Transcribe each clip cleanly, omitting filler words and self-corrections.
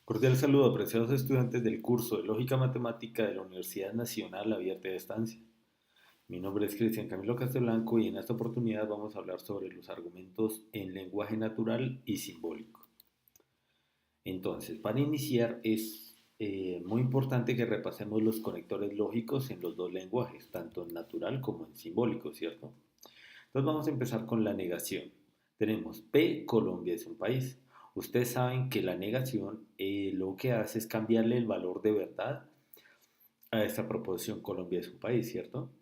Cordial saludo, apreciados estudiantes del curso de Lógica Matemática de la Universidad Nacional Abierta de Estancia. Mi nombre es Cristian Camilo Castelblanco y en esta oportunidad vamos a hablar sobre los argumentos en lenguaje natural y simbólico. Entonces, para iniciar es muy importante que repasemos los conectores lógicos en los dos lenguajes, tanto en natural como en simbólico, ¿cierto? Entonces vamos a empezar con la negación. Tenemos P, Colombia es un país. Ustedes saben que la negación lo que hace es cambiarle el valor de verdad a esta proposición Colombia es un país, ¿cierto?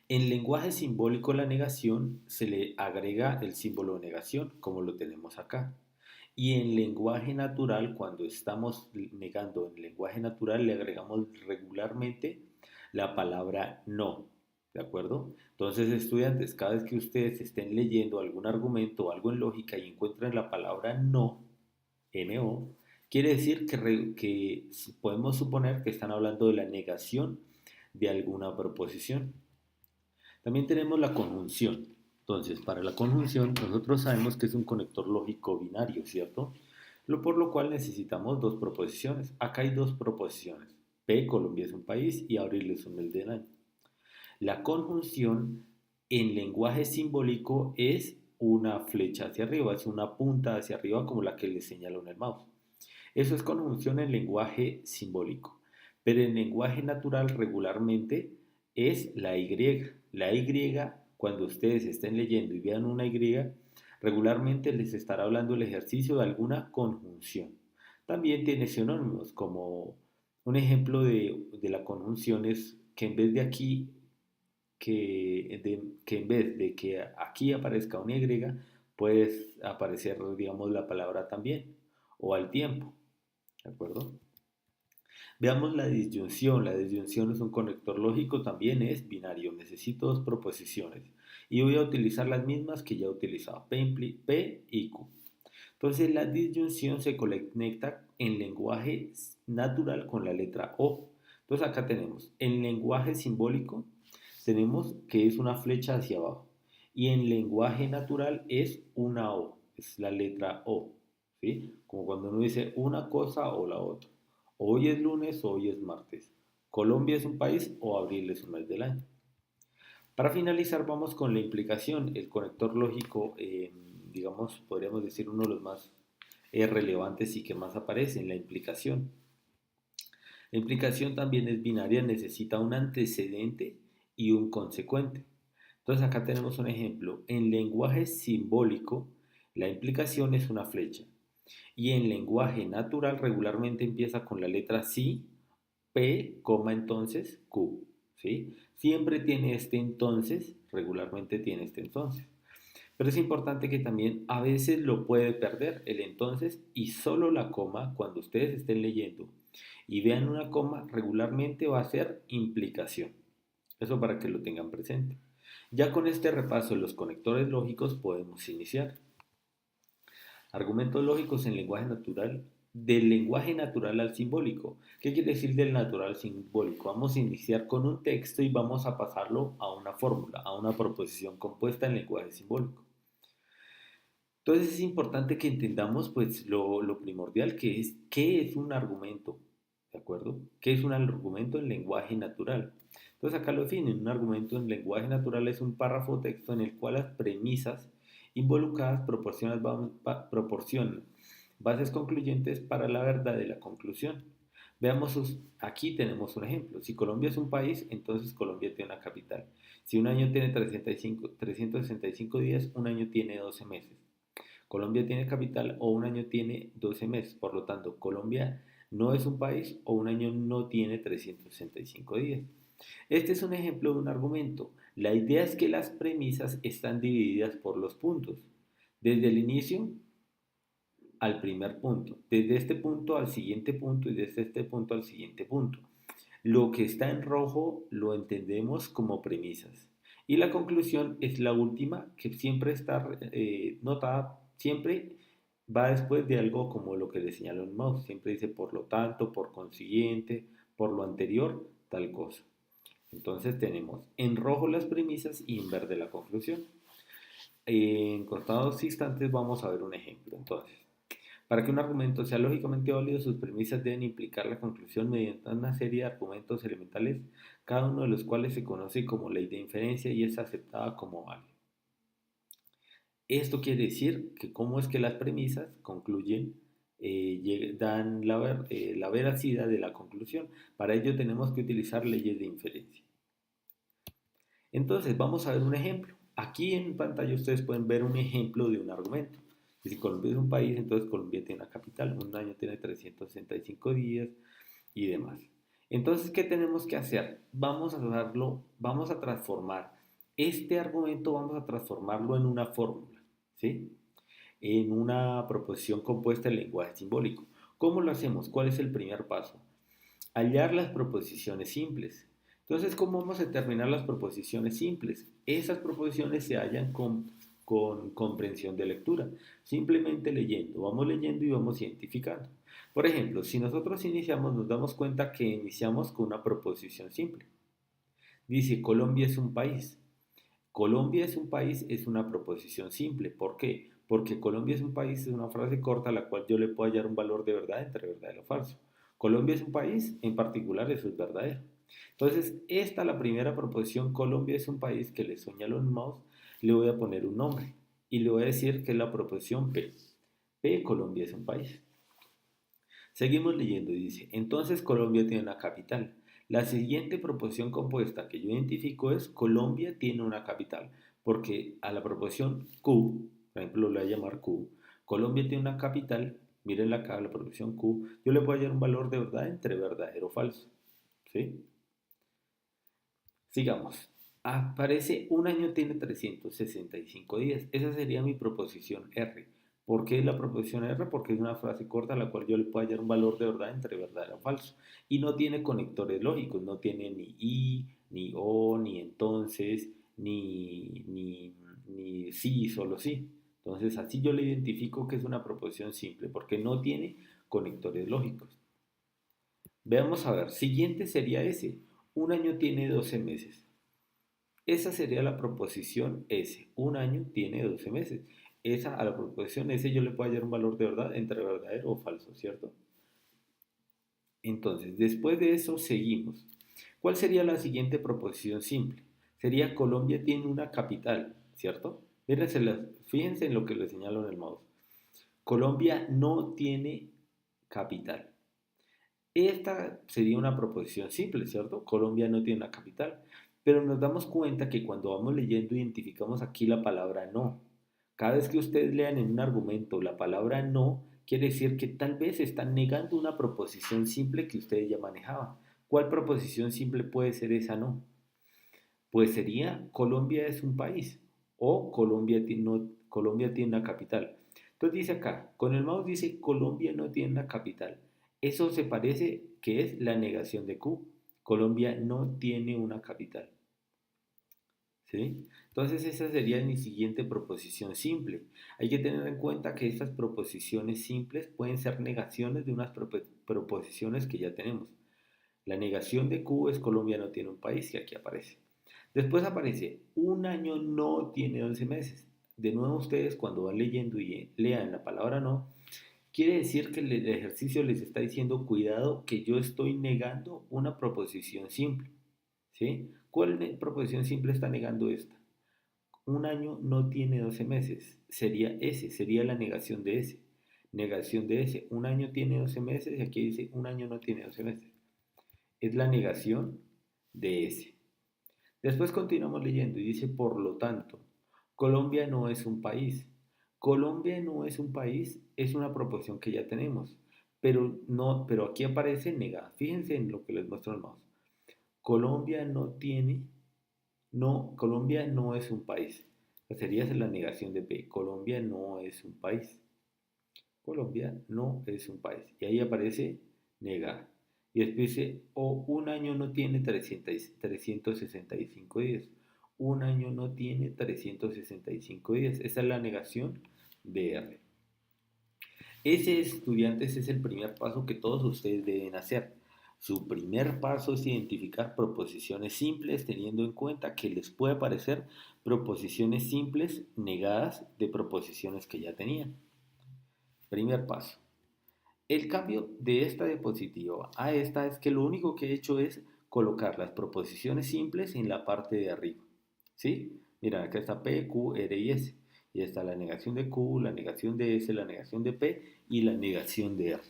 En lenguaje simbólico la negación se le agrega el símbolo de negación, como lo tenemos acá. Y en lenguaje natural, cuando estamos negando en lenguaje natural, le agregamos regularmente la palabra no. ¿De acuerdo? Entonces, estudiantes, cada vez que ustedes estén leyendo algún argumento o algo en lógica y encuentren la palabra no, no, quiere decir que podemos suponer que están hablando de la negación de alguna proposición. También tenemos la conjunción. Entonces, para la conjunción, nosotros sabemos que es un conector lógico binario, ¿cierto? Por lo cual necesitamos dos proposiciones. Acá hay dos proposiciones. P, Colombia es un país y abril es un mes del año. La conjunción en lenguaje simbólico es una flecha hacia arriba, es una punta hacia arriba como la que les señaló en el mouse. Eso es conjunción en lenguaje simbólico. Pero en lenguaje natural regularmente es la Y. La Y, cuando ustedes estén leyendo y vean una Y, regularmente les estará hablando el ejercicio de alguna conjunción. También tiene sinónimos, como un ejemplo de la conjunción es que en vez de aquí, que en vez de que aquí aparezca una Y, puede aparecer, digamos, la palabra también, o al tiempo. ¿De acuerdo? Veamos la disyunción. La disyunción es un conector lógico, también es binario. Necesito dos proposiciones. Y voy a utilizar las mismas que ya he utilizado, P y Q. Entonces la disyunción se conecta en lenguaje natural con la letra O. Entonces acá tenemos, en lenguaje simbólico, tenemos que es una flecha hacia abajo. Y en lenguaje natural es una O, es la letra O. ¿Sí? Como cuando uno dice una cosa o la otra. Hoy es lunes o hoy es martes. Colombia es un país o abril es un mes del año. Para finalizar vamos con la implicación, el conector lógico, digamos, podríamos decir uno de los más relevantes y que más aparece en la implicación. La implicación también es binaria, necesita un antecedente y un consecuente. Entonces acá tenemos un ejemplo. En lenguaje simbólico, la implicación es una flecha. Y en lenguaje natural regularmente empieza con la letra sí, P, entonces Q. ¿Sí? Siempre tiene este entonces, regularmente tiene este entonces. Pero es importante que también a veces lo puede perder el entonces y solo la coma cuando ustedes estén leyendo y vean una coma regularmente va a ser implicación. Eso para que lo tengan presente. Ya con este repaso de los conectores lógicos podemos iniciar. Argumentos lógicos en lenguaje natural, del lenguaje natural al simbólico. ¿Qué quiere decir del natural al simbólico? Vamos a iniciar con un texto y vamos a pasarlo a una fórmula, a una proposición compuesta en lenguaje simbólico. Entonces es importante que entendamos pues lo primordial que es qué es un argumento, ¿de acuerdo? ¿Qué es un argumento en lenguaje natural? Entonces acá lo definen, un argumento en lenguaje natural es un párrafo o texto en el cual las premisas involucradas proporcionan bases concluyentes para la verdad de la conclusión. Veamos, aquí tenemos un ejemplo. Si Colombia es un país, entonces Colombia tiene una capital. Si un año tiene 365 días, un año tiene 12 meses. Colombia tiene capital o un año tiene 12 meses. Por lo tanto, Colombia no es un país o un año no tiene 365 días. Este es un ejemplo de un argumento. La idea es que las premisas están divididas por los puntos. Desde el inicio al primer punto, desde este punto al siguiente punto y desde este punto al siguiente punto. Lo que está en rojo lo entendemos como premisas. Y la conclusión es la última, que siempre está notada, siempre va después de algo como lo que le señaló el mouse. Siempre dice por lo tanto, por consiguiente, por lo anterior, tal cosa. Entonces tenemos en rojo las premisas y en verde la conclusión. En contados instantes vamos a ver un ejemplo. Entonces, Para que un argumento sea lógicamente válido, sus premisas deben implicar la conclusión mediante una serie de argumentos elementales, cada uno de los cuales se conoce como ley de inferencia y es aceptada como válido. Esto quiere decir que cómo es que las premisas concluyen, dan la veracidad de la conclusión. Para ello tenemos que utilizar leyes de inferencia. Entonces vamos a ver un ejemplo. Aquí en pantalla ustedes pueden ver un ejemplo de un argumento. Si Colombia es un país, entonces Colombia tiene una capital, un año tiene 365 días y demás. Entonces, ¿qué tenemos que hacer? Vamos a transformar este argumento, vamos a transformarlo en una fórmula, ¿sí? En una proposición compuesta en lenguaje simbólico. ¿Cómo lo hacemos? ¿Cuál es el primer paso? Hallar las proposiciones simples. Entonces, ¿cómo vamos a determinar las proposiciones simples? Esas proposiciones se hallan con comprensión de lectura, simplemente leyendo y vamos identificando. Por ejemplo, si nosotros iniciamos, nos damos cuenta que iniciamos con una proposición simple. Dice, Colombia es un país. Colombia es un país es una proposición simple. ¿Por qué? Porque Colombia es un país es una frase corta a la cual yo le puedo hallar un valor de verdad entre verdadero o falso. Colombia es un país, en particular eso es verdadero. Entonces, esta la primera proposición, Colombia es un país que le señalo en mouse, le voy a poner un nombre y le voy a decir que es la proposición P. P, Colombia es un país. Seguimos leyendo y dice, entonces Colombia tiene una capital. La siguiente proposición compuesta que yo identifico es Colombia tiene una capital, porque a la proposición Q, por ejemplo, le voy a llamar Q, Colombia tiene una capital, miren acá la proposición Q, yo le puedo hallar un valor de verdad entre verdadero o falso. ¿Sí? Sigamos. Aparece un año tiene 365 días. Esa sería mi proposición R. ¿Por qué la proposición R? Porque es una frase corta a la cual yo le puedo hallar un valor de verdad entre verdadero o falso. Y no tiene conectores lógicos, no tiene ni y, ni o, ni entonces, ni sí, solo sí. Entonces así yo le identifico que es una proposición simple, porque no tiene conectores lógicos. Veamos a ver, siguiente sería ese. Un año tiene 12 meses. Esa sería la proposición S. Un año tiene 12 meses. Esa, a la proposición S yo le puedo hallar un valor de verdad entre verdadero o falso, ¿cierto? Entonces, después de eso seguimos. ¿Cuál sería la siguiente proposición simple? Sería Colombia tiene una capital, ¿cierto? Fíjense en lo que les señalo en el mouse. Colombia no tiene capital. Esta sería una proposición simple, ¿cierto? Colombia no tiene una capital. Pero nos damos cuenta que cuando vamos leyendo identificamos aquí la palabra no. Cada vez que ustedes lean en un argumento la palabra no, quiere decir que tal vez están negando una proposición simple que ustedes ya manejaban. ¿Cuál proposición simple puede ser esa no? Pues sería Colombia es un país o Colombia tiene una capital. Entonces dice acá, con el mouse dice Colombia no tiene una capital. Eso se parece que es la negación de Q. Colombia no tiene una capital. ¿Sí? Entonces esa sería mi siguiente proposición simple. Hay que tener en cuenta que estas proposiciones simples pueden ser negaciones de unas proposiciones que ya tenemos. La negación de Q es Colombia no tiene un país, que aquí aparece. Después aparece, un año no tiene 11 meses. De nuevo ustedes cuando van leyendo y lean la palabra no, quiere decir que el ejercicio les está diciendo, cuidado, que yo estoy negando una proposición simple. ¿Sí? ¿Cuál proposición simple está negando esta? Un año no tiene 12 meses. Sería S, sería la negación de S. Negación de S. Un año tiene 12 meses y aquí dice un año no tiene 12 meses. Es la negación de S. Después continuamos leyendo y dice, por lo tanto, Colombia no es un país. Colombia no es un país, es una proposición que ya tenemos, pero aquí aparece negada. Fíjense en lo que les muestro el mouse. Colombia no tiene, no, Colombia no es un país. Sería la negación de P. Colombia no es un país. Colombia no es un país. Y ahí aparece negada. Y después dice, o un año no tiene 365 días. Un año no tiene 365 días. Esa es la negación de R. Ese, estudiantes, es el primer paso que todos ustedes deben hacer. Su primer paso es identificar proposiciones simples teniendo en cuenta que les puede aparecer proposiciones simples negadas de proposiciones que ya tenían. primer paso. El cambio de esta diapositiva a esta es que lo único que he hecho es colocar las proposiciones simples en la parte de arriba. ¿Sí? Mira, acá está P, Q, R y S. Y está la negación de Q, la negación de S, la negación de P y la negación de R.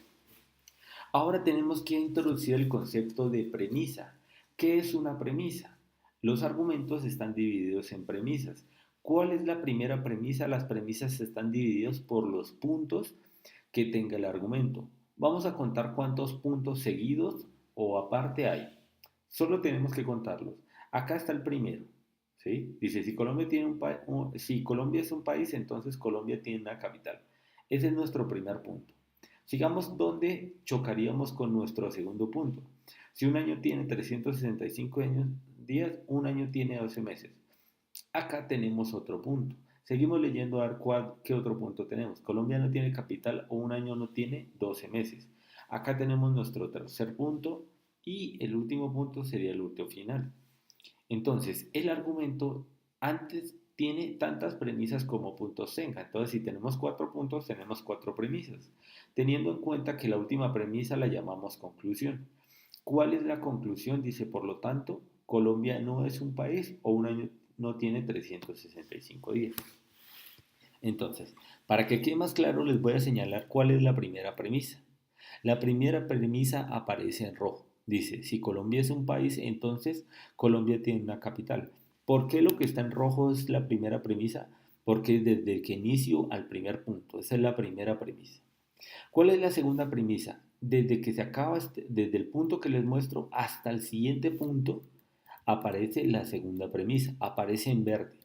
Ahora tenemos que introducir el concepto de premisa. ¿Qué es una premisa? Los argumentos están divididos en premisas. ¿Cuál es la primera premisa? Las premisas están divididas por los puntos que tenga el argumento. Vamos a contar cuántos puntos seguidos o aparte hay. Solo tenemos que contarlos. Acá está el primero. ¿Sí? Dice, si Colombia es un país, entonces Colombia tiene una capital. Ese es nuestro primer punto. Sigamos donde chocaríamos con nuestro segundo punto. Si un año tiene 365 días, un año tiene 12 meses. Acá tenemos otro punto. Seguimos leyendo a ver qué otro punto tenemos. Colombia no tiene capital o un año no tiene 12 meses. Acá tenemos nuestro tercer punto y el último punto sería el último final. Entonces, el argumento antes tiene tantas premisas como puntos tenga. Entonces, si tenemos 4 puntos, tenemos 4 premisas. Teniendo en cuenta que la última premisa la llamamos conclusión. ¿Cuál es la conclusión? Dice, por lo tanto, Colombia no es un país o un año no tiene 365 días. Entonces, para que quede más claro, les voy a señalar cuál es la primera premisa. La primera premisa aparece en rojo. Dice, si Colombia es un país, entonces Colombia tiene una capital. ¿Por qué lo que está en rojo es la primera premisa? Porque desde el que inicio al primer punto. Esa es la primera premisa. ¿Cuál es la segunda premisa? Desde que se acaba, desde el punto que les muestro hasta el siguiente punto, aparece la segunda premisa. Aparece en verde.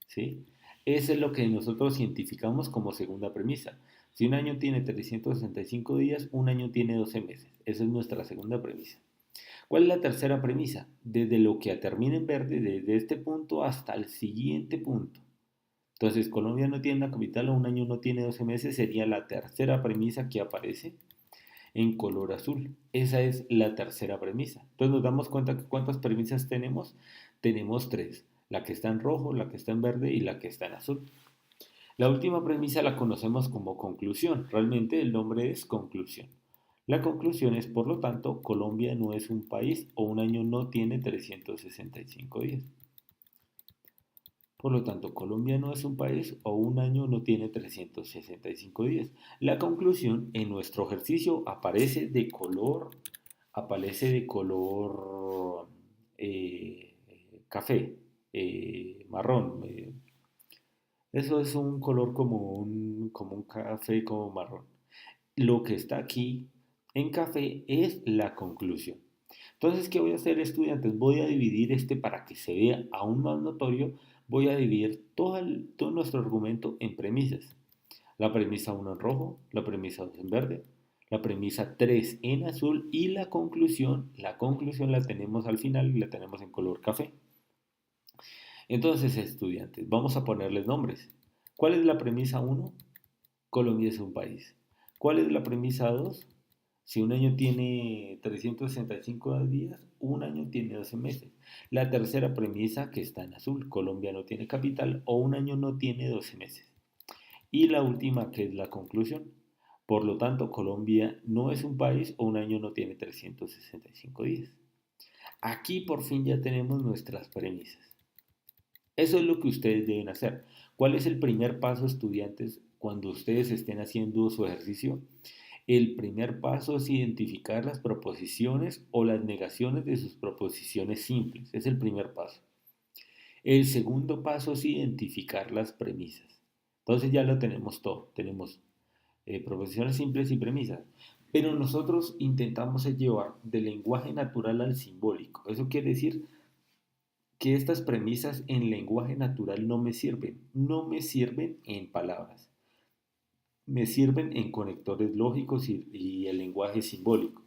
¿Sí? Eso es lo que nosotros identificamos como segunda premisa. Si un año tiene 365 días, un año tiene 12 meses. Esa es nuestra segunda premisa. ¿Cuál es la tercera premisa? Desde lo que termina en verde, desde este punto hasta el siguiente punto. Entonces, Colombia no tiene una capital o un año no tiene 12 meses, sería la tercera premisa que aparece en color azul. Esa es la tercera premisa. Entonces nos damos cuenta que cuántas premisas tenemos. Tenemos tres. La que está en rojo, la que está en verde y la que está en azul. La última premisa la conocemos como conclusión. Realmente el nombre es conclusión. La conclusión es, por lo tanto, Colombia no es un país o un año no tiene 365 días. Por lo tanto, Colombia no es un país o un año no tiene 365 días. La conclusión en nuestro ejercicio aparece de color café, marrón. Eso es un color como un café, como marrón. Lo que está aquí en café es la conclusión. Entonces, ¿qué voy a hacer, estudiantes? Voy a dividir para que se vea aún más notorio. Voy a dividir todo nuestro argumento en premisas. La premisa 1 en rojo, la premisa 2 en verde, la premisa 3 en azul y la conclusión la tenemos al final y la tenemos en color café. Entonces, estudiantes, vamos a ponerles nombres. ¿Cuál es la premisa 1? Colombia es un país. ¿Cuál es la premisa 2? Si un año tiene 365 días, un año tiene 12 meses. La tercera premisa que está en azul, Colombia no tiene capital o un año no tiene 12 meses. Y la última que es la conclusión. Por lo tanto, Colombia no es un país o un año no tiene 365 días. Aquí por fin ya tenemos nuestras premisas. Eso es lo que ustedes deben hacer. ¿Cuál es el primer paso, estudiantes, cuando ustedes estén haciendo su ejercicio? El primer paso es identificar las proposiciones o las negaciones de sus proposiciones simples. Es el primer paso. El segundo paso es identificar las premisas. Entonces ya lo tenemos todo. Tenemos proposiciones simples y premisas. Pero nosotros intentamos llevar del lenguaje natural al simbólico. Eso quiere decir que estas premisas en lenguaje natural no me sirven. No me sirven en palabras. Me sirven en conectores lógicos y el lenguaje simbólico.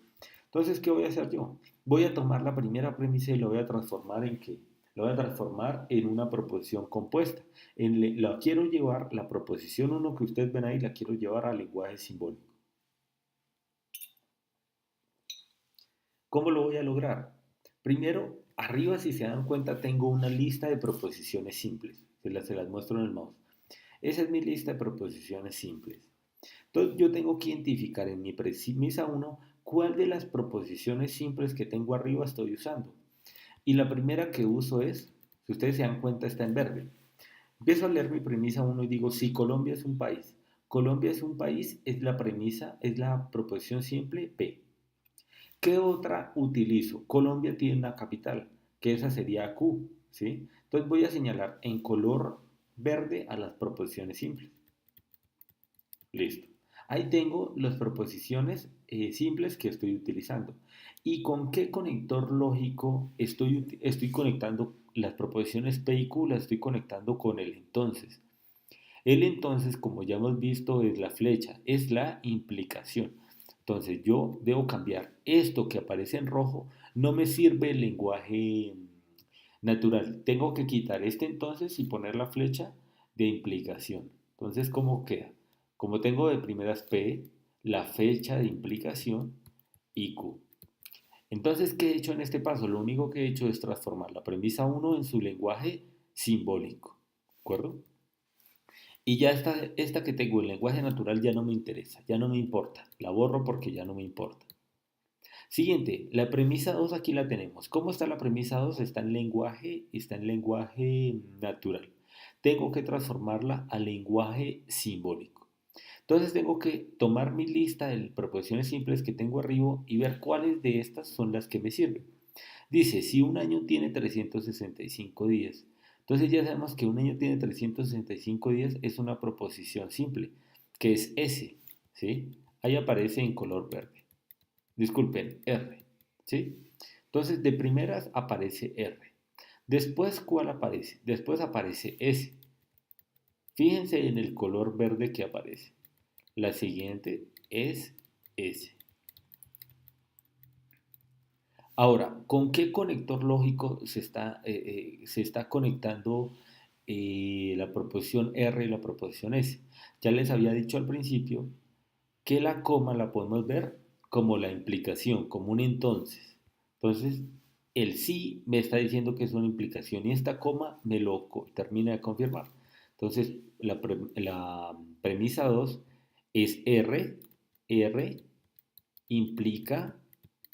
Entonces, ¿qué voy a hacer yo? Voy a tomar la primera premisa y lo voy a transformar en ¿qué? Lo voy a transformar en una proposición compuesta. La quiero llevar, la proposición 1 que ustedes ven ahí, la quiero llevar al lenguaje simbólico. ¿Cómo lo voy a lograr? Primero, arriba, si se dan cuenta, tengo una lista de proposiciones simples. Se las muestro en el mouse. Esa es mi lista de proposiciones simples. Entonces yo tengo que identificar en mi premisa uno cuál de las proposiciones simples que tengo arriba estoy usando. Y la primera que uso es, si ustedes se dan cuenta, está en verde. Empiezo a leer mi premisa uno y digo, si Colombia es un país. Colombia es un país, es la premisa, es la proposición simple P. ¿Qué otra utilizo? Colombia tiene una capital, que esa sería Q, ¿sí? Entonces voy a señalar en color verde a las proposiciones simples. Listo. Ahí tengo las proposiciones simples que estoy utilizando. ¿Y con qué conector lógico estoy conectando las proposiciones P y Q? Las estoy conectando con el entonces. El entonces, como ya hemos visto, es la flecha, es la implicación. Entonces yo debo cambiar esto que aparece en rojo, no me sirve el lenguaje natural. Tengo que quitar este entonces y poner la flecha de implicación. Entonces, ¿cómo queda? Como tengo de primeras P, la fecha de implicación y Q. Entonces, ¿qué he hecho en este paso? Lo único que he hecho es transformar la premisa uno en su lenguaje simbólico. ¿De acuerdo? Y ya esta que tengo, el lenguaje natural, ya no me interesa, ya no me importa. La borro porque ya no me importa. Siguiente, la premisa 2 aquí la tenemos. ¿Cómo está la premisa 2? Está en lenguaje natural. Tengo que transformarla a lenguaje simbólico. Entonces tengo que tomar mi lista de proposiciones simples que tengo arriba y ver cuáles de estas son las que me sirven. Dice, si un año tiene 365 días, entonces ya sabemos que un año tiene 365 días es una proposición simple, que es S, ¿sí? Ahí aparece en color verde. Disculpen, R, ¿sí? Entonces de primeras aparece R. Después, ¿cuál aparece? Después aparece S. Fíjense en el color verde que aparece. La siguiente es S. Ahora, ¿con qué conector lógico se está conectando la proposición R y la proposición S? Ya les había dicho al principio que la coma la podemos ver como la implicación, como un entonces. Entonces, el sí me está diciendo que es una implicación y esta coma me lo termina de confirmar. Entonces, la premisa 2 es R implica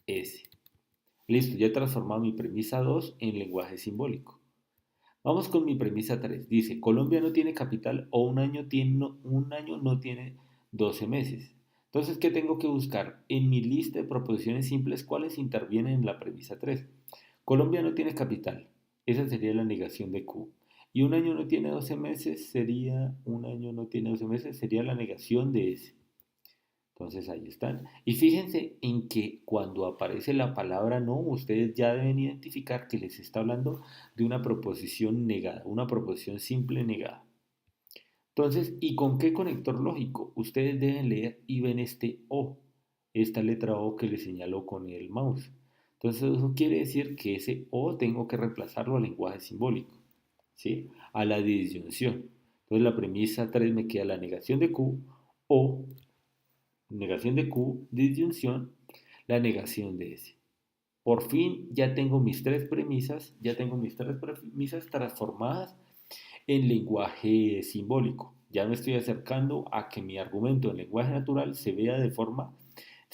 S. Listo, ya he transformado mi premisa 2 en lenguaje simbólico. Vamos con mi premisa 3. Dice, Colombia no tiene capital o un año no tiene 12 meses. Entonces, ¿qué tengo que buscar? En mi lista de proposiciones simples, ¿cuáles intervienen en la premisa 3? Colombia no tiene capital. Esa sería la negación de Q. Y un año no tiene 12 meses sería la negación de S. Entonces ahí están. Y fíjense en que cuando aparece la palabra no, ustedes ya deben identificar que les está hablando de una proposición negada, una proposición simple negada. Entonces, ¿y con qué conector lógico? Ustedes deben leer y ven este O, esta letra O que les señaló con el mouse. Entonces, eso quiere decir que ese O tengo que reemplazarlo al lenguaje simbólico, ¿sí? A la disyunción. Entonces, la premisa 3 me queda la negación de Q o negación de Q, disyunción, la negación de S. Por fin ya tengo mis tres premisas transformadas en lenguaje simbólico. Ya me estoy acercando a que mi argumento en lenguaje natural se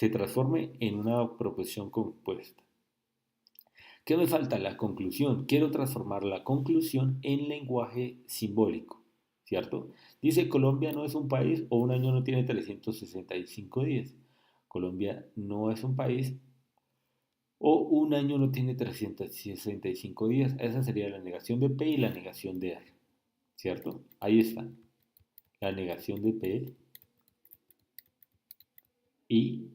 transforme en una proposición compuesta. ¿Qué me falta? La conclusión. Quiero transformar la conclusión en lenguaje simbólico, ¿cierto? Dice Colombia no es un país o un año no tiene 365 días. Colombia no es un país o un año no tiene 365 días. Esa sería la negación de P y la negación de R, ¿cierto? Ahí están. La negación de P y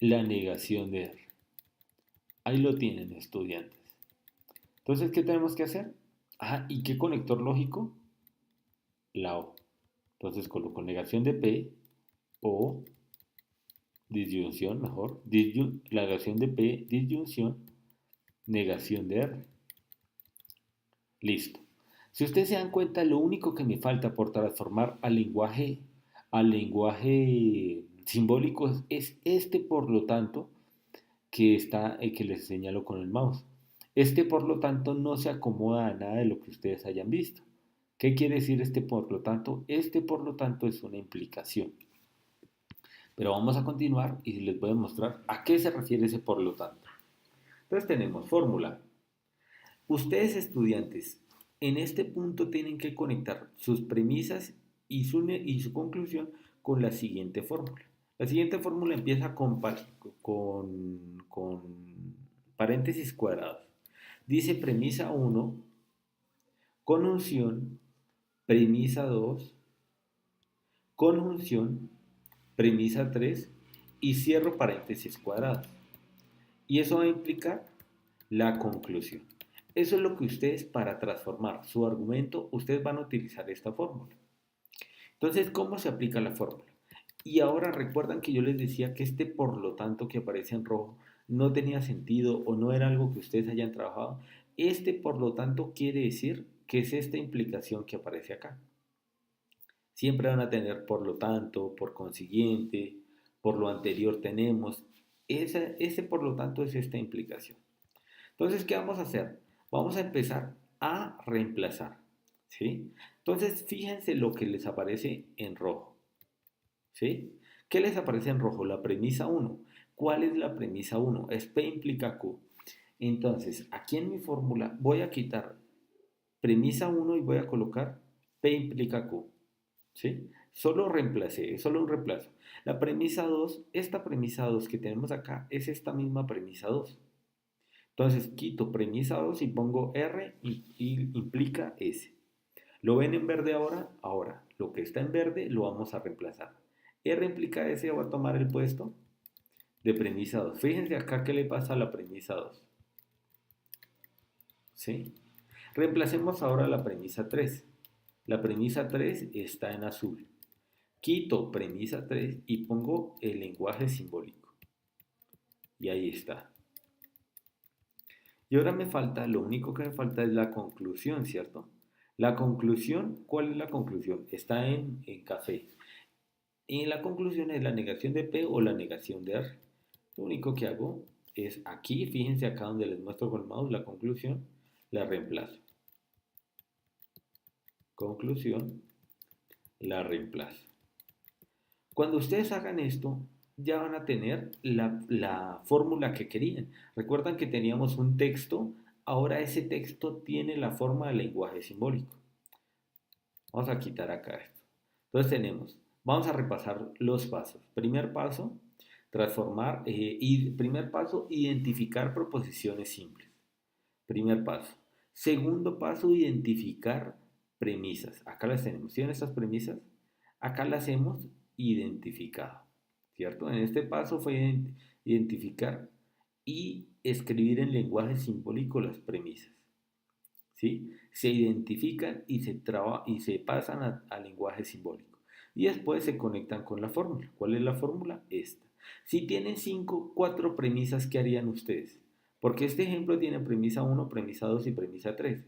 la negación de R. Ahí lo tienen, estudiantes. Entonces, ¿qué tenemos que hacer? ¿Y qué conector lógico? La O. Entonces coloco negación de P o disyunción, mejor. La negación de P, disyunción, negación de R. Listo. Si ustedes se dan cuenta, lo único que me falta por transformar al lenguaje simbólico es este, por lo tanto, que les señalo con el mouse. Este, por lo tanto, no se acomoda a nada de lo que ustedes hayan visto. ¿Qué quiere decir este por lo tanto? Este por lo tanto es una implicación. Pero vamos a continuar y les voy a mostrar a qué se refiere ese por lo tanto. Entonces tenemos fórmula. Ustedes estudiantes, en este punto tienen que conectar sus premisas y su conclusión con la siguiente fórmula. La siguiente fórmula empieza con paréntesis cuadrados. Dice premisa 1, conjunción, premisa 2, conjunción, premisa 3 y cierro paréntesis cuadrados. Y eso va a implicar la conclusión. Eso es lo que ustedes, para transformar su argumento, ustedes van a utilizar esta fórmula. Entonces, ¿cómo se aplica la fórmula? Y ahora recuerdan que yo les decía que este por lo tanto que aparece en rojo no tenía sentido o no era algo que ustedes hayan trabajado. Este por lo tanto quiere decir que es esta implicación que aparece acá. Siempre van a tener por lo tanto, por consiguiente, por lo anterior tenemos. Ese por lo tanto es esta implicación. Entonces, ¿qué vamos a hacer? Vamos a empezar a reemplazar, ¿sí? Entonces, fíjense lo que les aparece en rojo, ¿sí? ¿Qué les aparece en rojo? La premisa 1. ¿Cuál es la premisa 1? Es P implica Q. Entonces, aquí en mi fórmula voy a quitar premisa 1 y voy a colocar P implica Q, ¿sí? Solo reemplacé, es solo un reemplazo. La premisa 2, esta premisa 2 que tenemos acá es esta misma premisa 2. Entonces quito premisa 2 y pongo R y implica S. ¿Lo ven en verde ahora? Ahora, lo que está en verde lo vamos a reemplazar. R implica S va a tomar el puesto de premisa 2. Fíjense acá qué le pasa a la premisa 2. ¿Sí? Reemplacemos ahora la premisa 3. La premisa 3 está en azul. Quito premisa 3 y pongo el lenguaje simbólico. Y ahí está. Y ahora me falta, lo único que me falta es la conclusión, ¿cierto? La conclusión, ¿cuál es la conclusión? Está en café. Y la conclusión es la negación de P o la negación de R. Lo único que hago es aquí, fíjense acá donde les muestro con el mouse la conclusión, la reemplazo. Conclusión, la reemplazo. Cuando ustedes hagan esto, ya van a tener la fórmula que querían. Recuerdan que teníamos un texto, ahora ese texto tiene la forma del lenguaje simbólico. Vamos a quitar acá esto. Entonces vamos a repasar los pasos. Primer paso, transformar, y primer paso, identificar proposiciones simples. Primer paso. Segundo paso, identificar premisas. Acá las tenemos. ¿Tienen estas premisas? Acá las hemos identificado. ¿Cierto? En este paso fue identificar y escribir en lenguaje simbólico las premisas. ¿Sí? Se identifican y se pasan al lenguaje simbólico. Y después se conectan con la fórmula. ¿Cuál es la fórmula? Esta. Si tienen 4 premisas, ¿qué harían ustedes? Porque este ejemplo tiene premisa 1, premisa 2 y premisa 3.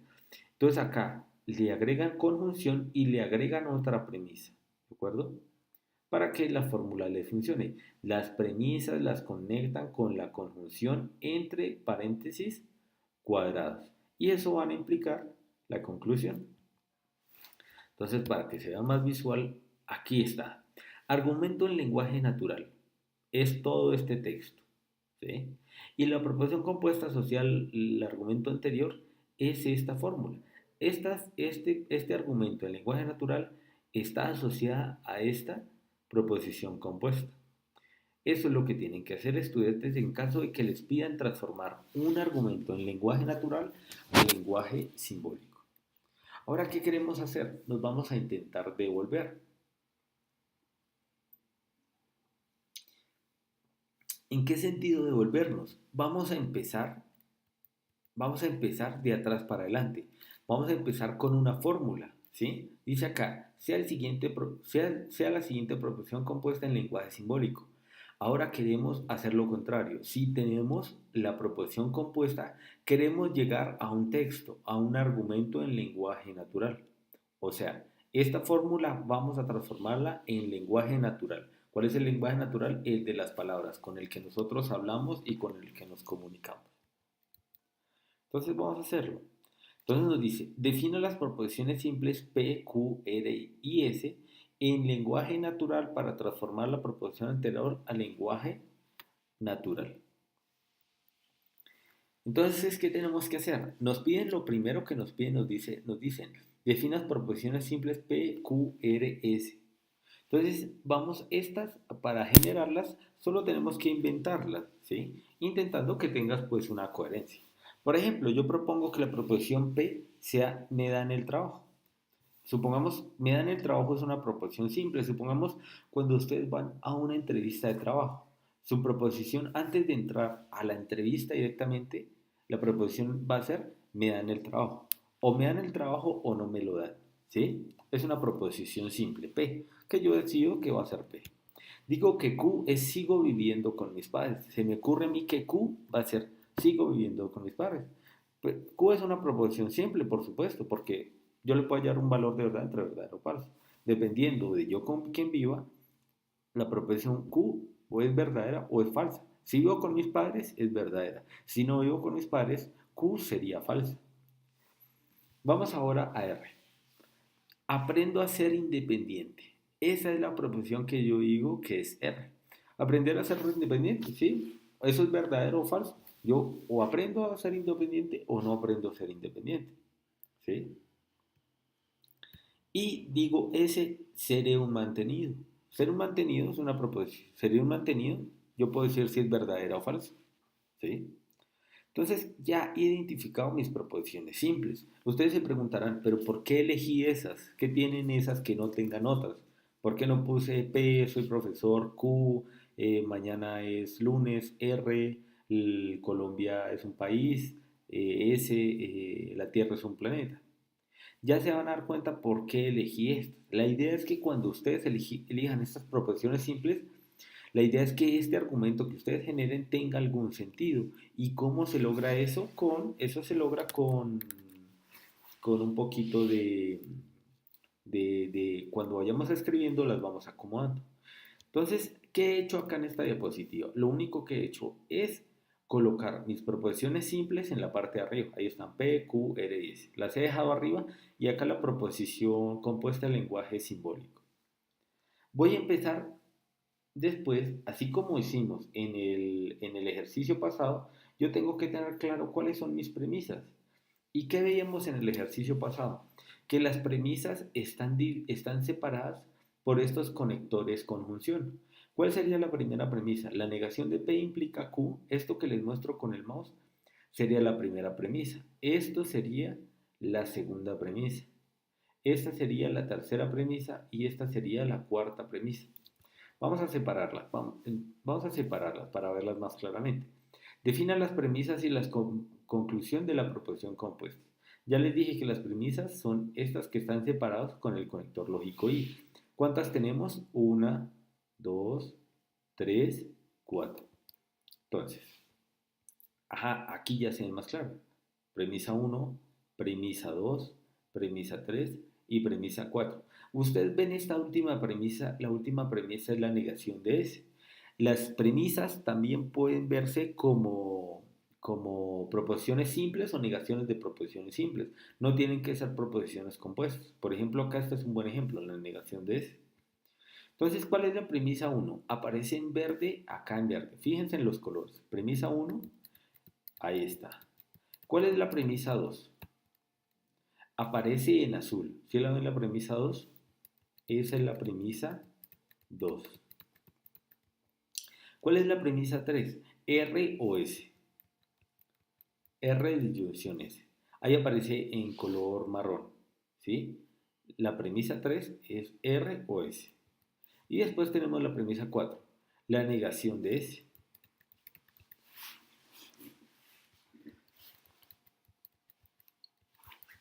Entonces acá le agregan conjunción y le agregan otra premisa. ¿De acuerdo? Para que la fórmula les funcione. Las premisas las conectan con la conjunción entre paréntesis cuadrados. Y eso van a implicar la conclusión. Entonces, para que sea más visual, aquí está. Argumento en lenguaje natural. Es todo este texto. ¿Sí? Y la proposición compuesta social, el argumento anterior, es esta fórmula. Este argumento en lenguaje natural está asociada a esta proposición compuesta. Eso es lo que tienen que hacer estudiantes en caso de que les pidan transformar un argumento en lenguaje natural o lenguaje simbólico. Ahora, ¿qué queremos hacer? Nos vamos a intentar devolver. ¿En qué sentido devolvernos? Vamos a empezar de atrás para adelante. Vamos a empezar con una fórmula, ¿sí? Dice acá, sea la siguiente proposición compuesta en lenguaje simbólico. Ahora queremos hacer lo contrario. Si tenemos la proposición compuesta, queremos llegar a un texto, a un argumento en lenguaje natural. O sea, esta fórmula vamos a transformarla en lenguaje natural. ¿Cuál es el lenguaje natural? El de las palabras, con el que nosotros hablamos y con el que nos comunicamos. Entonces vamos a hacerlo. Entonces nos dice, define las proposiciones simples P, Q, R y S en lenguaje natural para transformar la proposición anterior a lenguaje natural. Entonces, ¿qué tenemos que hacer? Nos piden lo primero que nos piden, nos dicen, definas proposiciones simples P, Q, R, S. Entonces, vamos, estas, para generarlas, solo tenemos que inventarlas, ¿sí? Intentando que tengas pues una coherencia. Por ejemplo, yo propongo que la proposición P sea me dan el trabajo. Supongamos, me dan el trabajo es una proposición simple. Supongamos cuando ustedes van a una entrevista de trabajo. Su proposición antes de entrar a la entrevista directamente, la proposición va a ser me dan el trabajo. O me dan el trabajo o no me lo dan. ¿Sí? Es una proposición simple, P, que yo decido que va a ser P. Digo que Q es sigo viviendo con mis padres. Se me ocurre a mí que Q va a ser sigo viviendo con mis padres. Pues, Q es una proposición simple, por supuesto, porque yo le puedo hallar un valor de verdad entre verdadero o falso. Dependiendo de yo con quién viva, la proposición Q o es verdadera o es falsa. Si vivo con mis padres, es verdadera. Si no vivo con mis padres, Q sería falsa. Vamos ahora a R. Aprendo a ser independiente. Esa es la proposición que yo digo que es R. Aprender a ser independiente, ¿sí? Eso es verdadero o falso. Yo o aprendo a ser independiente o no aprendo a ser independiente, ¿sí? Y digo, ese seré un mantenido. Ser un mantenido es una proposición. Seré un mantenido, yo puedo decir si es verdadera o falsa, ¿sí? Entonces ya he identificado mis proposiciones simples. Ustedes se preguntarán, pero ¿por qué elegí esas? ¿Qué tienen esas que no tengan otras? ¿Por qué no puse P, soy profesor, Q, mañana es lunes, R, Colombia es un país, S, la Tierra es un planeta? Ya se van a dar cuenta por qué elegí esto. La idea es que cuando ustedes elijan estas proposiciones simples, la idea es que este argumento que ustedes generen tenga algún sentido. ¿Y cómo se logra eso? Eso se logra con un poquito de cuando vayamos escribiendo las vamos acomodando. Entonces, ¿qué he hecho acá en esta diapositiva? Lo único que he hecho es colocar mis proposiciones simples en la parte de arriba. Ahí están P, Q, R y S. Las he dejado arriba y acá la proposición compuesta en lenguaje simbólico. Voy a empezar después, así como hicimos en el ejercicio pasado, yo tengo que tener claro cuáles son mis premisas. ¿Y qué veíamos en el ejercicio pasado? Que las premisas están separadas por estos conectores conjunción. ¿Cuál sería la primera premisa? La negación de P implica Q. Esto que les muestro con el mouse sería la primera premisa. Esto sería la segunda premisa. Esta sería la tercera premisa y esta sería la cuarta premisa. Vamos a separarlas para verlas más claramente. Defina las premisas y la conclusión de la proposición compuesta. Ya les dije que las premisas son estas que están separadas con el conector lógico y. ¿Cuántas tenemos? Una, dos, tres, cuatro. Entonces, aquí ya se ve más claro. Premisa 1, premisa 2, premisa 3 y premisa 4. Ustedes ven esta última premisa, la última premisa es la negación de S. Las premisas también pueden verse como proposiciones simples o negaciones de proposiciones simples. No tienen que ser proposiciones compuestas. Por ejemplo, acá este es un buen ejemplo, la negación de S. Entonces, ¿cuál es la premisa 1? Aparece en verde, acá en verde. Fíjense en los colores. Premisa 1, ahí está. ¿Cuál es la premisa 2? Aparece en azul. ¿Sí la ven la premisa 2? Esa es la premisa 2. ¿Cuál es la premisa 3? R o S. R de disyunción S. Ahí aparece en color marrón. ¿Sí? La premisa 3 es R o S. Y después tenemos la premisa 4, la negación de S.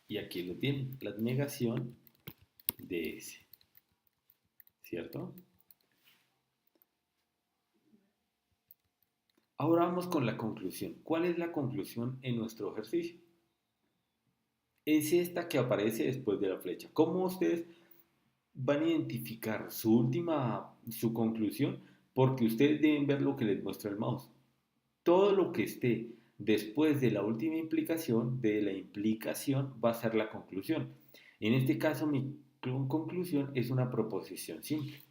Y aquí lo tienen, la negación de S. ¿Cierto? Ahora vamos con la conclusión. ¿Cuál es la conclusión en nuestro ejercicio? Es esta que aparece después de la flecha. ¿Cómo ustedes van a identificar su conclusión? Porque ustedes deben ver lo que les muestra el mouse. Todo lo que esté después de la última implicación, de la implicación, va a ser la conclusión. En este caso, conclusión es una proposición simple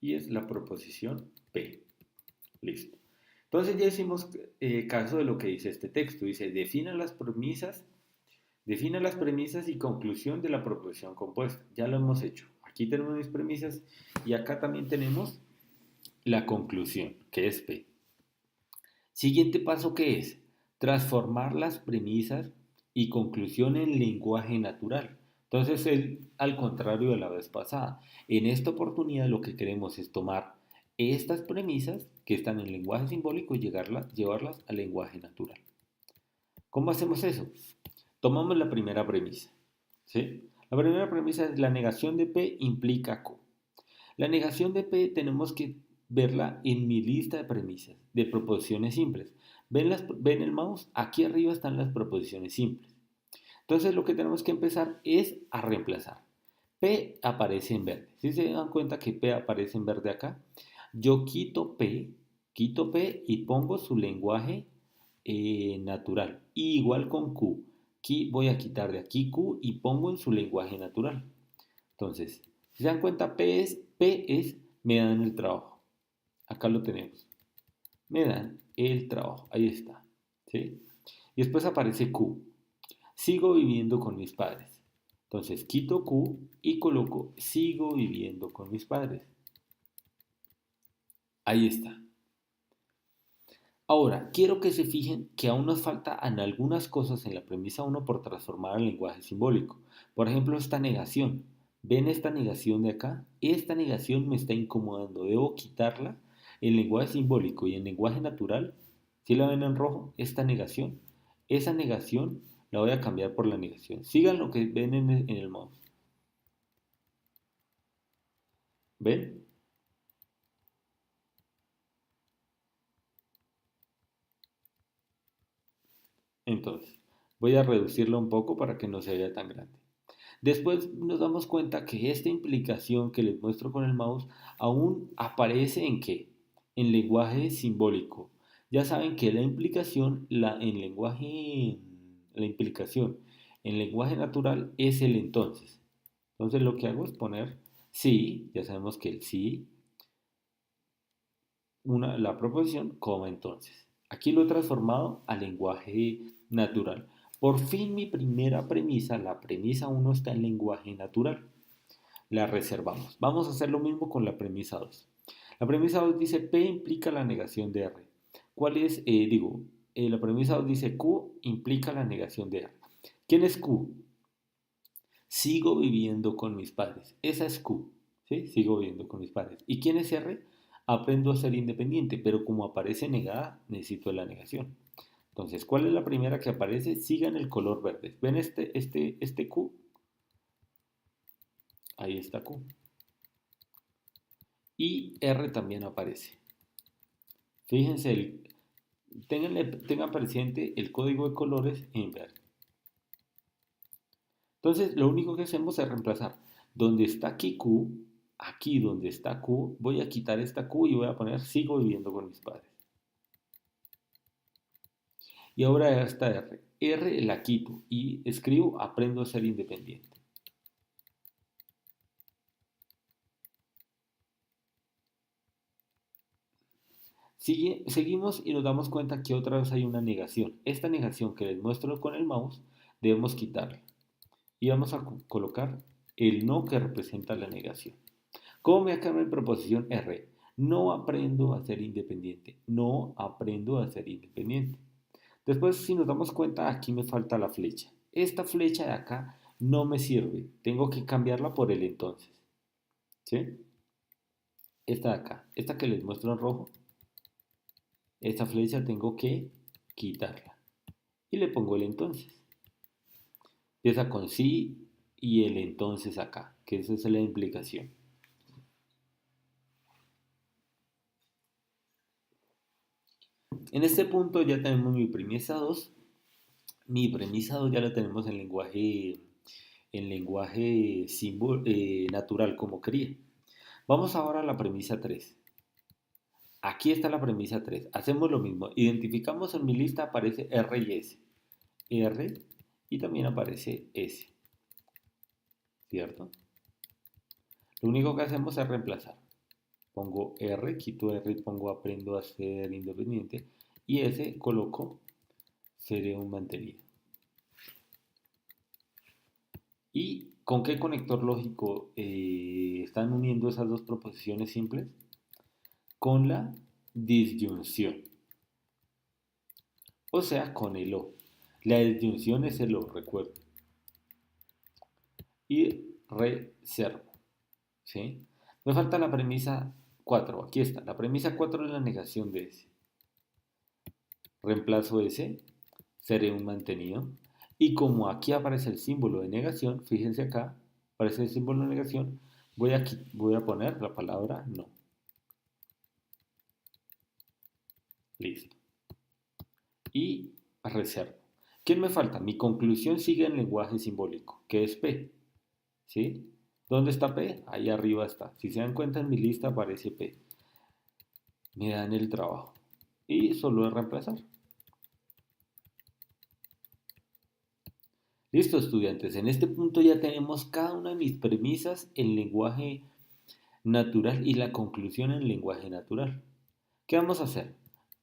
y es la proposición P. Listo. Entonces ya hicimos caso de lo que dice este texto. Dice, defina las premisas y conclusión de la proposición compuesta. Ya lo hemos hecho. Aquí tenemos mis premisas y acá también tenemos la conclusión, que es P. Siguiente paso, ¿qué es? Transformar las premisas y conclusión en lenguaje natural. Entonces, al contrario de la vez pasada, en esta oportunidad lo que queremos es tomar estas premisas que están en lenguaje simbólico y llevarlas al lenguaje natural. ¿Cómo hacemos eso? Tomamos la primera premisa, ¿sí? La primera premisa es la negación de P implica Q. La negación de P tenemos que verla en mi lista de premisas, de proposiciones simples. ¿Ven el mouse? Aquí arriba están las proposiciones simples. Entonces lo que tenemos que empezar es a reemplazar. P aparece en verde. Si se dan cuenta que P aparece en verde acá, yo quito P y pongo su lenguaje natural. Y igual con Q. Aquí voy a quitar de aquí Q y pongo en su lenguaje natural. Entonces, si se dan cuenta, P es me dan el trabajo. Acá lo tenemos. Me dan el trabajo. Ahí está. ¿Sí? Y después aparece Q. Sigo viviendo con mis padres. Entonces quito Q y coloco sigo viviendo con mis padres. Ahí está. Ahora, quiero que se fijen que aún nos faltan algunas cosas en la premisa 1 por transformar al lenguaje simbólico. Por ejemplo, esta negación. ¿Ven esta negación de acá? Esta negación me está incomodando. Debo quitarla en lenguaje simbólico y en lenguaje natural. ¿Sí la ven en rojo? Esta negación. Esa negación la voy a cambiar por la negación. Sigan lo que ven en el mouse. ¿Ven? Entonces, voy a reducirlo un poco para que no se vea tan grande. Después nos damos cuenta que esta implicación que les muestro con el mouse aún aparece en qué? En lenguaje simbólico. Ya saben que la implicación en lenguaje natural es el entonces. Entonces lo que hago es poner sí, ya sabemos que el sí, la proposición, como entonces. Aquí lo he transformado a lenguaje natural. Por fin mi primera premisa, la premisa 1 está en lenguaje natural. La reservamos. Vamos a hacer lo mismo con la premisa 2. La premisa 2 dice P implica la negación de R. ¿Cuál es? La premisa 2 dice Q implica la negación de R. ¿Quién es Q? Sigo viviendo con mis padres. Esa es Q. ¿Sí? Sigo viviendo con mis padres. ¿Y quién es R? Aprendo a ser independiente, pero como aparece negada, necesito la negación. Entonces, ¿cuál es la primera que aparece? Sigan el color verde. ¿Ven este Q? Ahí está Q. Y R también aparece. Fíjense, tengan presente el código de colores en verde. Entonces, lo único que hacemos es reemplazar. Donde está aquí donde está Q, voy a quitar esta Q y voy a poner sigo viviendo con mis padres. Y ahora esta R. R la quito y escribo aprendo a ser independiente. Seguimos y nos damos cuenta que otra vez hay una negación. Esta negación que les muestro con el mouse debemos quitarla. Y vamos a colocar el no que representa la negación. ¿Cómo me acaba en proposición R? No aprendo a ser independiente. No aprendo a ser independiente. Después, si nos damos cuenta, aquí me falta la flecha. Esta flecha de acá no me sirve. Tengo que cambiarla por el entonces. ¿Sí? Esta de acá. Esta que les muestro en rojo. Esta flecha tengo que quitarla. Y le pongo el entonces. Empieza con sí y el entonces acá, que esa es la implicación. En este punto ya tenemos mi premisa 2. Mi premisa 2 ya la tenemos en lenguaje natural como quería. Vamos ahora a la premisa 3. Aquí está la premisa 3. Hacemos lo mismo. Identificamos en mi lista, aparece R y S. R y también aparece S. ¿Cierto? Lo único que hacemos es reemplazar. Pongo R, quito R y pongo aprendo a ser independiente. Y S coloco seré un mantenido. ¿Y con qué conector lógico están uniendo esas dos proposiciones simples? Con la disyunción, o sea, con el O. La disyunción es el O, recuerdo. Y reservo, ¿sí? Me falta la premisa 4, aquí está. La premisa 4 es la negación de S. Reemplazo S, seré un mantenido. Y como aquí aparece el símbolo de negación, fíjense acá, aparece el símbolo de negación, voy a poner la palabra no. Listo. Y reservo. ¿Qué me falta? Mi conclusión sigue en lenguaje simbólico, que es P. ¿Sí? ¿Dónde está P? Ahí arriba está. Si se dan cuenta en mi lista aparece P. Me dan el trabajo. Y solo es reemplazar. Listo, estudiantes. En este punto ya tenemos cada una de mis premisas en lenguaje natural y la conclusión en lenguaje natural. ¿Qué vamos a hacer?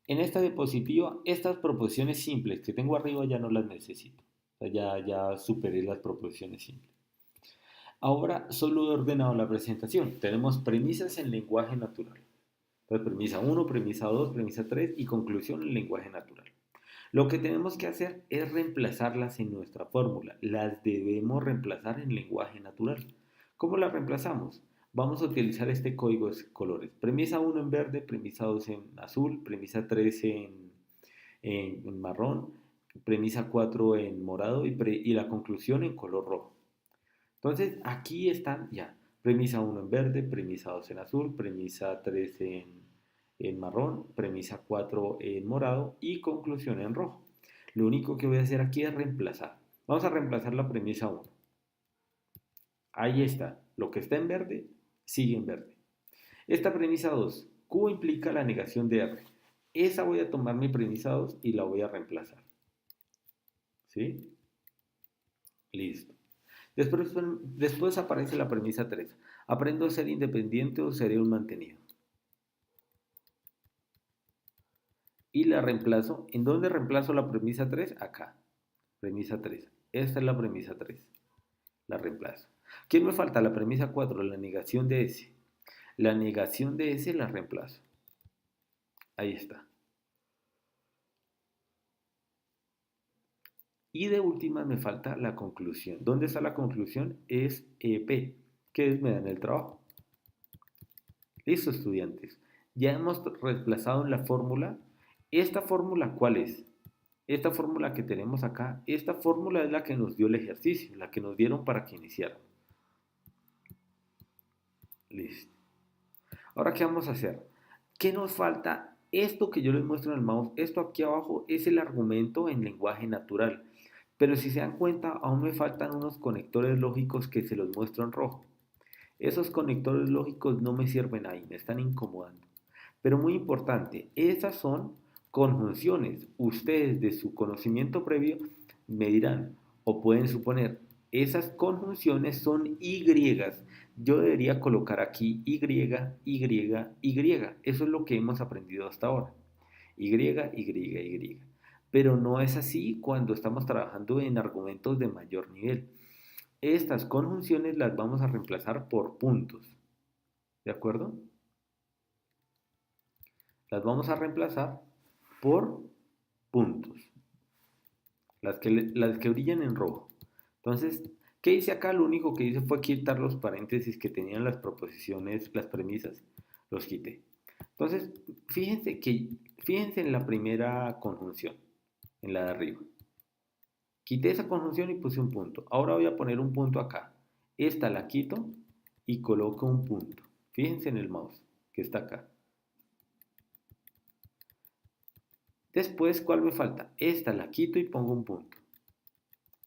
En esta diapositiva, estas proposiciones simples que tengo arriba ya no las necesito. O sea, ya superé las proposiciones simples. Ahora solo he ordenado la presentación. Tenemos premisas en lenguaje natural. Entonces, premisa 1, premisa 2, premisa 3 y conclusión en lenguaje natural. Lo que tenemos que hacer es reemplazarlas en nuestra fórmula. Las debemos reemplazar en lenguaje natural. ¿Cómo las reemplazamos? Vamos a utilizar este código de colores. Premisa 1 en verde, premisa 2 en azul, premisa 3 en marrón, premisa 4 en morado y la conclusión en color rojo. Entonces, aquí están ya. Premisa 1 en verde, premisa 2 en azul, premisa 3 en marrón, premisa 4 en morado y conclusión en rojo. Lo único que voy a hacer aquí es reemplazar. Vamos a reemplazar la premisa 1. Ahí está. Lo que está en verde, sigue en verde. Esta premisa 2. Q implica la negación de R. Esa voy a tomar mi premisa 2 y la voy a reemplazar. ¿Sí? Listo. Después aparece la premisa 3. Aprendo a ser independiente o seré un mantenido. Y la reemplazo. ¿En dónde reemplazo la premisa 3? Acá. Premisa 3. Esta es la premisa 3. La reemplazo. ¿Qué me falta? La premisa 4, la negación de S. La negación de S la reemplazo. Ahí está. Y de última me falta la conclusión. ¿Dónde está la conclusión? Es EP, que es me dan el trabajo. Listo, estudiantes. Ya hemos reemplazado en la fórmula. ¿Esta fórmula cuál es? Esta fórmula que tenemos acá, esta fórmula es la que nos dio el ejercicio, la que nos dieron para que iniciáramos. Listo. Ahora, ¿qué vamos a hacer? ¿Qué nos falta? Esto que yo les muestro en el mouse, esto aquí abajo es el argumento en lenguaje natural. Pero si se dan cuenta, aún me faltan unos conectores lógicos que se los muestro en rojo. Esos conectores lógicos no me sirven ahí, me están incomodando. Pero muy importante, esas son conjunciones. Ustedes de su conocimiento previo me dirán o pueden suponer, esas conjunciones son Y. Yo debería colocar aquí Y, Y, Y. Eso es lo que hemos aprendido hasta ahora. Y, Y. Pero no es así cuando estamos trabajando en argumentos de mayor nivel. Estas conjunciones las vamos a reemplazar por puntos. ¿De acuerdo? Las vamos a reemplazar por puntos. Las que brillan en rojo. Entonces, ¿qué hice acá? Lo único que hice fue quitar los paréntesis que tenían las proposiciones, las premisas. Los quité. Entonces, fíjense en la primera conjunción, en la de arriba. Quité esa conjunción y puse un punto. Ahora voy a poner un punto acá. Esta la quito y coloco un punto. Fíjense en el mouse que está acá. Después, ¿cuál me falta? Esta la quito y pongo un punto.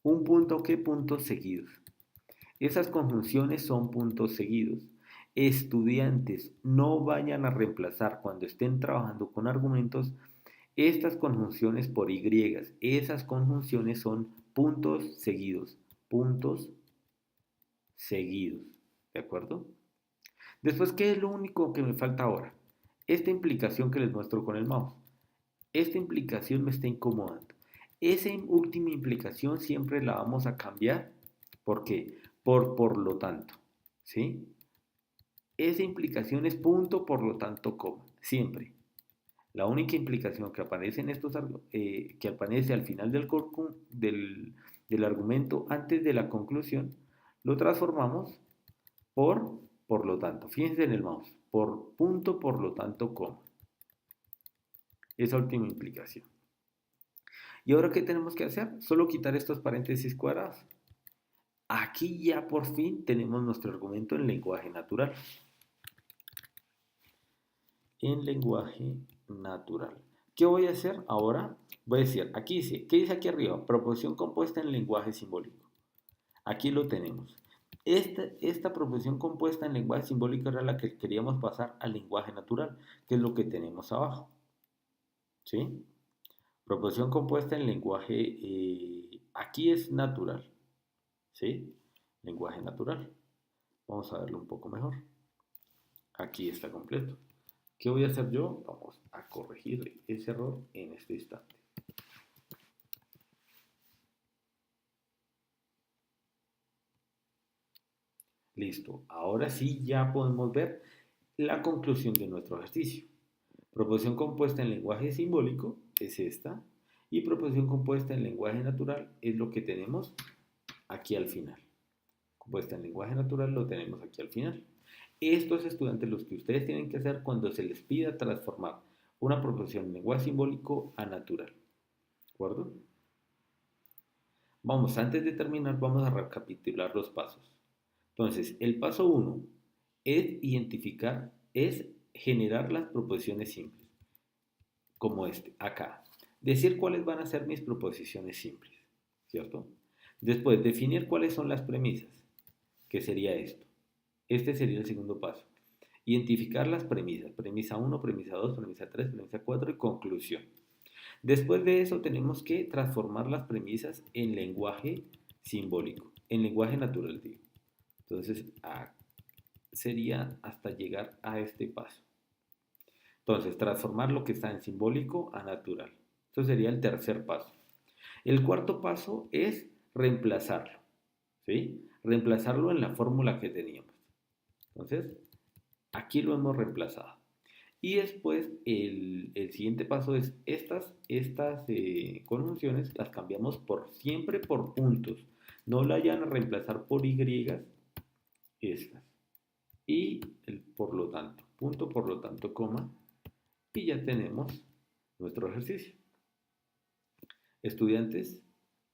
¿Un punto qué? Puntos seguidos. Esas conjunciones son puntos seguidos. Estudiantes, no vayan a reemplazar cuando estén trabajando con argumentos estas conjunciones por Y. Esas conjunciones son puntos seguidos. Puntos seguidos. ¿De acuerdo? Después, ¿qué es lo único que me falta ahora? Esta implicación que les muestro con el mouse. Esta implicación me está incomodando. Esa última implicación siempre la vamos a cambiar. ¿Por qué? Por lo tanto. ¿Sí? Esa implicación es punto, por lo tanto, coma. Siempre. La única implicación que aparece en estos que aparece al final del argumento antes de la conclusión, lo transformamos por lo tanto. Fíjense en el mouse. Por punto, por lo tanto, coma. Esa última implicación. ¿Y ahora qué tenemos que hacer? Solo quitar estos paréntesis cuadrados. Aquí ya por fin tenemos nuestro argumento en lenguaje natural. En lenguaje natural. ¿Qué voy a hacer ahora? Voy a decir, aquí dice, ¿qué dice aquí arriba? Proposición compuesta en lenguaje simbólico. Aquí lo tenemos. Esta proposición compuesta en lenguaje simbólico era la que queríamos pasar al lenguaje natural, que es lo que tenemos abajo. ¿Sí? Proposición compuesta en lenguaje, aquí es natural. ¿Sí? Lenguaje natural. Vamos a verlo un poco mejor. Aquí está completo. ¿Qué voy a hacer yo? Vamos a corregir ese error en este instante. Listo. Ahora sí ya podemos ver la conclusión de nuestro ejercicio. Proposición compuesta en lenguaje simbólico es esta. Y proposición compuesta en lenguaje natural es lo que tenemos aquí al final. Compuesta en lenguaje natural lo tenemos aquí al final. Estos estudiantes los que ustedes tienen que hacer cuando se les pida transformar una proposición en lenguaje simbólico a natural. ¿De acuerdo? Vamos, antes de terminar, vamos a recapitular los pasos. Entonces, el paso 1 es identificar, es generar las proposiciones simples, como acá. Decir cuáles van a ser mis proposiciones simples, ¿cierto? Después, definir cuáles son las premisas, que sería esto. Este sería el segundo paso. Identificar las premisas, premisa 1, premisa 2, premisa 3, premisa 4 y conclusión. Después de eso tenemos que transformar las premisas en lenguaje simbólico, en lenguaje natural, digo. Entonces, sería hasta llegar a este paso. Entonces, transformar lo que está en simbólico a natural. Eso sería el tercer paso. El cuarto paso es reemplazarlo, ¿sí? Reemplazarlo en la fórmula que teníamos. Entonces, aquí lo hemos reemplazado. Y después el siguiente paso es estas conjunciones las cambiamos siempre por puntos. No la vayan a reemplazar por y, estas. Y el por lo tanto, punto, por lo tanto, coma. Y ya tenemos nuestro ejercicio. Estudiantes,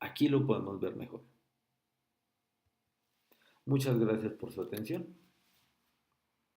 aquí lo podemos ver mejor. Muchas gracias por su atención.